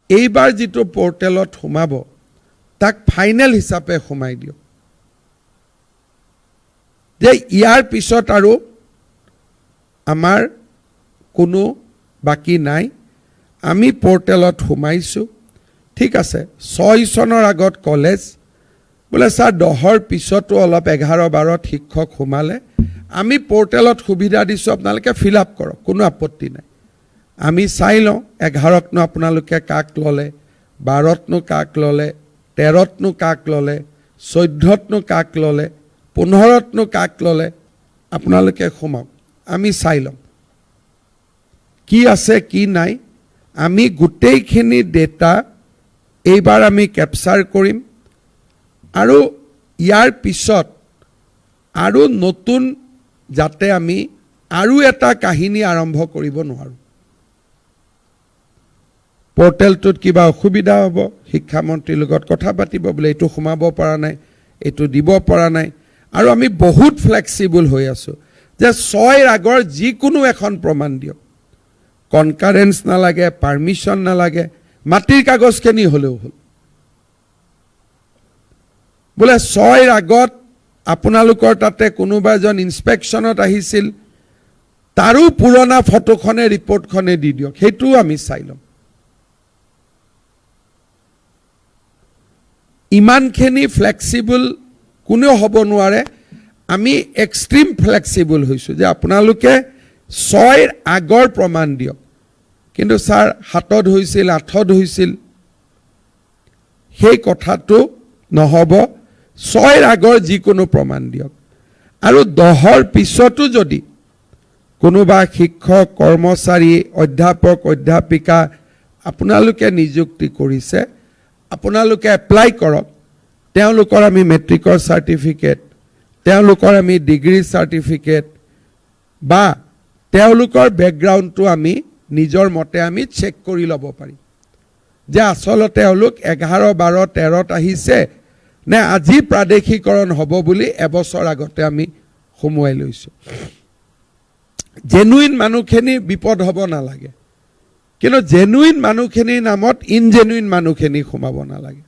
এইবাৰ যেটো পোৰ্টেলত সোমাব তাক ফাইনেল হিচাপে সোমাই দিও যে ইয়াৰ পিছত আৰু আমাৰ কোনো বাকি নাই আমি পোৰ্টেলত সোমাইছো ঠিক আছে 6 চনৰ আগত কলেজ বলে স্যাৰ 10ৰ পিছতো অলপ 11-12ত শিক্ষক সোমালে আমি পোৰ্টেলত সুবিধা দিছো আপোনালোকে ফিল আপ কৰক কোনো আপত্তি নাই আমি চাই লওঁ 11ত ন আপোনালোকে কাক ললে 12ত ন কাক ললে 13ত ন কাক ললে 14ত ন কাক ললে 15ত ন কাক ললে আপোনালোকে সোমাওক আমি চাই লওঁ কি আছে কি নাই আমি গোটেইখিনি ডেটা এইবাৰ আমি ক্যাপচাৰ কৰিম আৰু ইয়াৰ পিছত আৰু নতুন যাতে আমি আৰু এটা কাহিনী আৰম্ভ কৰিব নোৱাৰো পোৰ্টেলটোত কিবা অসুবিধা হ'ব শিক্ষা মন্ত্ৰীৰ লগত কথা পাতিব বলে এটো সোমাব পৰা নাই এটো দিব পৰা নাই আৰু আমি বহুত ফ্লেক্সিবল হৈ আছো যে 6ৰ আগৰ যিকোনো এখন প্ৰমাণ দিয়ক কনকাৰেন্স নালাগে পাৰমিশন নালাগে মাটিৰ কাগজখিনি হলেও হল বলে 6ৰ আগত আপোনালোকৰ তাতে কোনোবা এজন ইনস্পেকশনত আহিছিল তাৰো পুৰণা ফটোখনে ৰিপৰ্টখনে দি দিয়ক হেতু আমি চাই লম ইমানখিনি ফ্লেক্সিবল কোনো হ'ব নোৱাৰে আমি এক্সট্ৰিম ফ্লেক্সিবল হৈছো যে আপোনালোকে 6ৰ আগৰ প্ৰমাণ দিয়ক কিন্তু স্যাৰ 7ত হৈছিল 8ত হৈছিল সেই কথাটো নহব 6ৰ আগৰ যিকোনো প্ৰমাণ দিয়ক আৰু 10ৰ পিছতো যদি কোনোবা শিক্ষক কৰ্মচাৰী অধ্যাপক অধ্যাপিকা আপোনালোকে নিযুক্তি কৰিছে আপোনালোকে এপ্লাই কৰক তেওঁলোকৰ আমি মেট্ৰিকৰ সাৰ্টিফিকেট তেওঁলোকৰ আমি ডিগ্ৰী সাৰ্টিফিকেট বা তেওঁলোকৰ ব্যাকগ্ৰাউণ্ডটো আমি নিজৰ মতে আমি চেক কৰি ল'ব পাৰি যে আসলতে তেওঁলোক 11 12 13ত আহিছে নে আজি প্ৰাদেশিকৰণ হ'ব বুলি এবছৰ আগতে আমি সমুৱাই লৈছো জেনুইন মানুহখিনি বিপদ হ'ব নালাগে কিন্তু জেনুইন মানুহখিনিৰ নামত ইনজেনুইন মানুহখিনি সোমাব নালাগে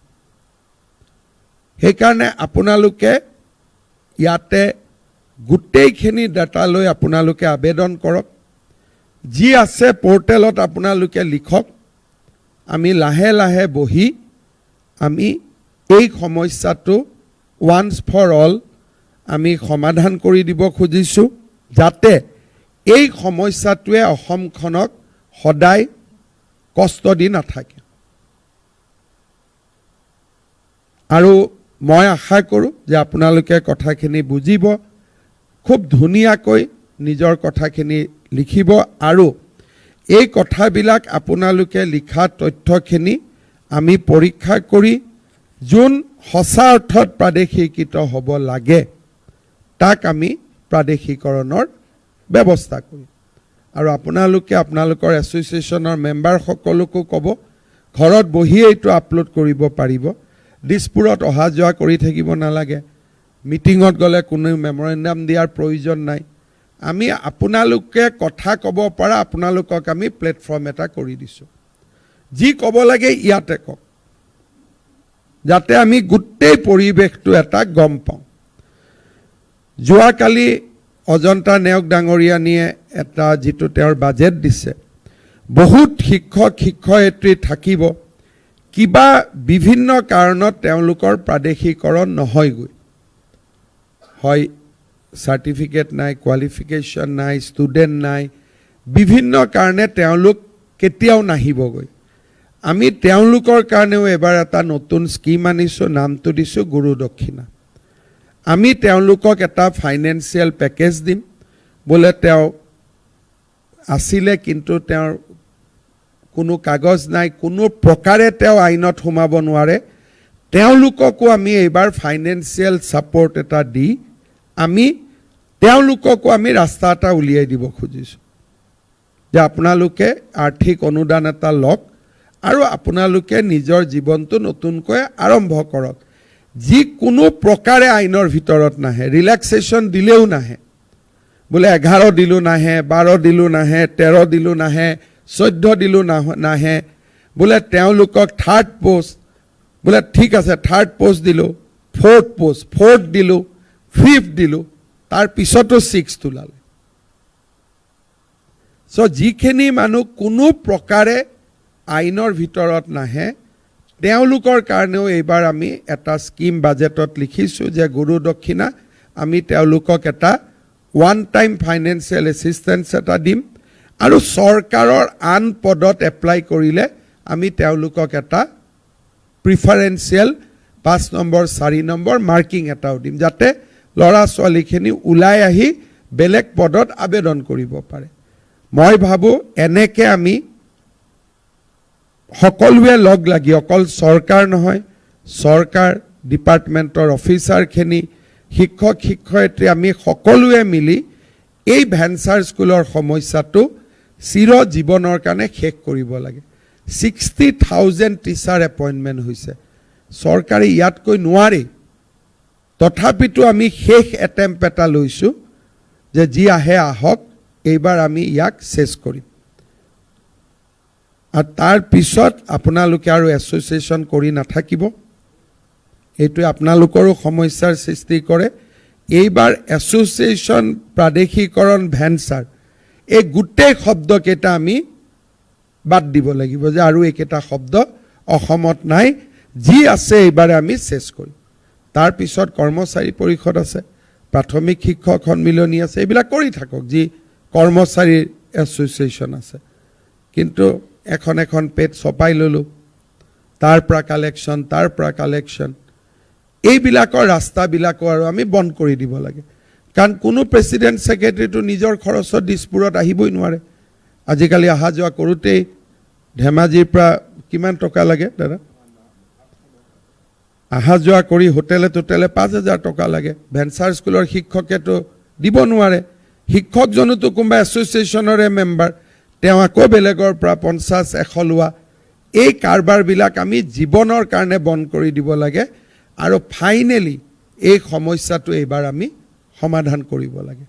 সেইকাৰণে আপোনালোকে ইয়াতে গোটেইখিনি ডাটা লৈ আপোনালোকে আবেদন কৰক যি আছে পোৰ্টেলত আপোনালোকে লিখক আমি লাহে লাহে বহি আমি এই সমস্যাটো ওয়ান্স ফৰ অল আমি সমাধান কৰি দিব খুজিছো যাতে এই সমস্যাটোৱে অসমখনক সদায় কষ্ট দি নাথাকে আৰু মই আশা কৰোঁ যে আপোনালোকে কথাখিনি বুজিব খুব ধুনীয়াকৈ নিজৰ কথাখিনি লিখিব আৰু এই কথাবিলাক আপোনালোকে লিখা তথ্যখিনি আমি পৰীক্ষা কৰি যোন সঁচা অৰ্থত প্ৰাদেশিকৃত হ'ব লাগে তাক আমি প্ৰাদেশিকৰণৰ ব্যৱস্থা কৰিম আৰু আপোনালোকে আপোনালোকৰ এছ'চিয়েশ্যনৰ মেম্বাৰ সকলোকো ক'ব ঘৰত বহি এইটো আপলোড কৰিব পাৰিব দিছপুৰত অহা যোৱা কৰি থাকিব নালাগে মিটিঙত গ'লে কোনো মেমৰেণ্ডাম দিয়াৰ প্ৰয়োজন নাই আমি আপোনালোকে কথা ক'ব পৰা আপোনালোকক আমি প্লেটফৰ্ম এটা কৰি দিছো যি ক'ব লাগে ইয়াতে কওক যাতে আমি গোটেই পৰিৱেশটো এটা গম পাওঁ যোৱাকালি অজন্তা নেওক ডাঙৰীয়ানীয়ে এটা যেটো তেওঁৰ বাজেট দিছে বহুত শিক্ষক শিক্ষয়িত্ৰী থাকিব কিবা বিভিন্ন কাৰণত তেওঁলোকৰ প্ৰাদেশিকৰণ নহয়গৈ হয় সাৰ্টিফিকেট নাই কোৱালিফিকেশন নাই ষ্টুডেন্ট নাই বিভিন্ন কাৰণে তেওঁলোক কেতিয়াও নাহিবগৈ আমি তেওঁলোকৰ কাৰণেও এবাৰ এটা নতুন স্কিম আনিছো নামটো দিছো গুৰু দক্ষিণা আমি তেওঁলোকক এটা ফাইনেন্সিয়াল প্যাকেজ দিম বলে তেওঁ আসিলে কিন্তু তেওঁৰ কোনো কাগজ নাই কোনো প্ৰকাৰে তেওঁ আইনত সোমাব নোৱাৰে তেওঁলোককো আমি এবাৰ ফাইনেন্সিয়াল সাপোৰ্ট এটা দি আমি তেওঁলোককো আমি ৰাস্তা এটা উলিয়াই দিব খুজিছো যে আপোনালোকে আৰ্থিক অনুদান এটা লওক আৰু আপোনালোকে নিজৰ জীৱনটো নতুনকৈ আৰম্ভ কৰক যি কোনো প্ৰকাৰে আইনৰ ভিতৰত নাহে ৰিলেক্সেশন দিলেও নাহে বলে 11 দিলো নাহে 12 দিলো নাহে 13 দিলো নাহে 14 দিলো নাহে বোলে তেওঁলোকক থাৰ্ড পোষ্ট, বোলে ঠিক আছে থাৰ্ড পোষ্ট দিলোঁ, ফ'ৰ্থ দিলোঁ, ফিফ্থ দিলোঁ, তাৰ পিছতো 6 ওলালে। চ' যিখিনি মানুহ কোনো প্ৰকাৰে আইনৰ ভিতৰত নাহে তেওঁলোকৰ কাৰণেও এইবাৰ আমি এটা স্কিম বাজেটত লিখিছোঁ যে গুৰু দক্ষিণা আমি তেওঁলোকক এটা ওৱান টাইম ফাইনেন্সিয়েল এছিষ্টেঞ্চ এটা দিম আৰু চৰকাৰৰ আন পদত এপ্লাই কৰিলে আমি তেওঁলোকক এটা প্ৰিফাৰেঞ্চিয়েল 5 নম্বৰ 4 নম্বৰ মাৰ্কিং এটাও দিম যাতে ল'ৰা ছোৱালীখিনি ওলাই আহি বেলেগ পদত আবেদন কৰিব পাৰে। মই ভাবোঁ এনেকৈ আমি সকলোৱে লগ লাগি অকল চৰকাৰ নহয়, চৰকাৰ ডিপাৰ্টমেণ্টৰ অফিচাৰখিনি, শিক্ষক শিক্ষয়িত্ৰী আমি সকলোৱে মিলি এই ভেঞ্চাৰ স্কুলৰ সমস্যাটো চিৰ জীৱনৰ কাৰণে শেষ কৰিব লাগে। 60,000 টিচাৰ এপইণ্টমেণ্ট হৈছে, চৰকাৰে ইয়াতকৈ নোৱাৰে। তথাপিতো আমি শেষ এটেম্প এটা লৈছোঁ যে যি আহে আহক, এইবাৰ আমি ইয়াক চেছ কৰিম। আৰু তাৰ পিছত আপোনালোকে আৰু এছ'চিয়েশ্যন কৰি নাথাকিব, এইটোৱে আপোনালোকৰো সমস্যাৰ সৃষ্টি কৰে। এইবাৰ এছ'চিয়েশ্যন, প্ৰাদেশিকৰণ, ভেঞ্চাৰ এই গোটেই শব্দকেইটা আমি বাদ দিব লাগিব যে আৰু এইকেইটা শব্দ অসমত নাই, যি আছে এইবাৰে আমি চেছ কৰিম। তাৰপিছত কৰ্মচাৰী পৰিষদ আছে, প্ৰাথমিক শিক্ষক সন্মিলনী আছে, এইবিলাক কৰি থাকক যি কৰ্মচাৰীৰ এছ'চিয়েশ্যন আছে। কিন্তু এখন এখন পেজ ছপাই ল'লোঁ, তাৰ পৰা কালেকশ্যন, এইবিলাকৰ ৰাস্তাবিলাকো আৰু আমি বন্ধ কৰি দিব লাগে। কাৰণ কোনো প্ৰেচিডেণ্ট ছেক্ৰেটেৰীটো নিজৰ খৰচত দিছপুৰত আহিবই নোৱাৰে। আজিকালি অহা যোৱা কৰোঁতেই ধেমাজিৰ পৰা কিমান টকা লাগে দাদা? অহা যোৱা কৰি হোটেলে 5,000 টকা লাগে। ভেঞ্চাৰ স্কুলৰ শিক্ষকেতো দিব নোৱাৰে, শিক্ষকজনোতো কোনোবা এছ'চিয়েশ্যনৰে মেম্বাৰ, তেওঁ আকৌ বেলেগৰ পৰা 50-100 লোৱা। এই কাৰবাৰবিলাক আমি জীৱনৰ কাৰণে বন্ধ কৰি দিব লাগে আৰু ফাইনেলি এই সমস্যাটো এইবাৰ আমি সমাধান কৰিব লাগে।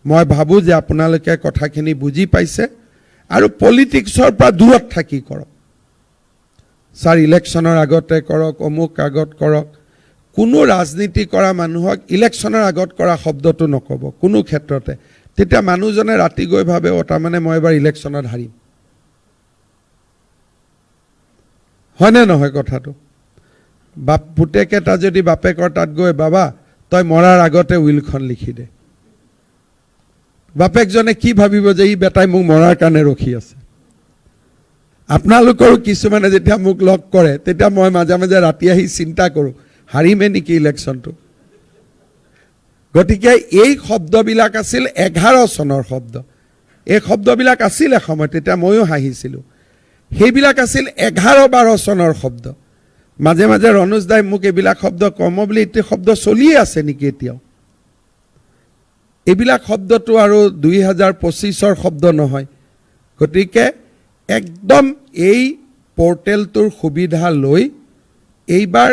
মই ভাবোঁ যে আপোনালোকে কথাখিনি বুজি পাইছে আৰু পলিটিক্সৰ পৰা দূৰত থাকি কৰক। ছাৰ ইলেকশ্যনৰ আগতে কৰক, অমুক আগত কৰক। কোনো ৰাজনীতি কৰা মানুহক ইলেকশ্যনৰ আগত কৰা শব্দটো নক'ব কোনো ক্ষেত্ৰতে, তেতিয়া মানুহজনে ৰাতি গৈ ভাবে তাৰমানে মই এবাৰ ইলেকশ্যনত হাৰিম। হয়নে নহয় কথাটো? পুতেক এটা যদি বাপেকৰ তাত গৈ বাবা তই মৰাৰ আগতে উইলখন লিখি দে, বাপেকজনে কি ভাবিব যে ই বেটাই মোক মৰাৰ কাৰণে ৰখি আছে। আপোনালোকৰো কিছুমানে যেতিয়া মোক লগ কৰে তেতিয়া মই মাজে মাজে ৰাতি আহি চিন্তা কৰোঁ হাৰিমে নেকি ইলেকশ্যনটো। গতিকে এই শব্দবিলাক আছিল 11 চনৰ শব্দ। এই শব্দবিলাক আছিল এসময়ত, তেতিয়া ময়ো হাঁহিছিলোঁ। সেইবিলাক আছিল 11-12 চনৰ শব্দ। মাজে মাজে ৰনোজ দাই মোক এইবিলাক শব্দ কম বুলি, এতিয়া শব্দ চলিয়ে আছে নেকি এতিয়াও? এইবিলাক শব্দটো আৰু 2025ৰ শব্দ নহয়। গতিকে একদম এই পৰ্টেলটোৰ সুবিধা লৈ এইবাৰ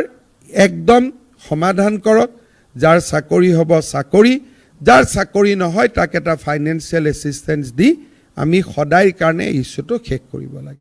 একদম সমাধান কৰক। যাৰ চাকৰি হ'ব চাকৰি, যাৰ চাকৰি নহয় তাক এটা ফাইনেন্সিয়েল এছিষ্টেঞ্চ দি আমি সদায়ৰ কাৰণে ইছ্যুটো শেষ কৰিব লাগে।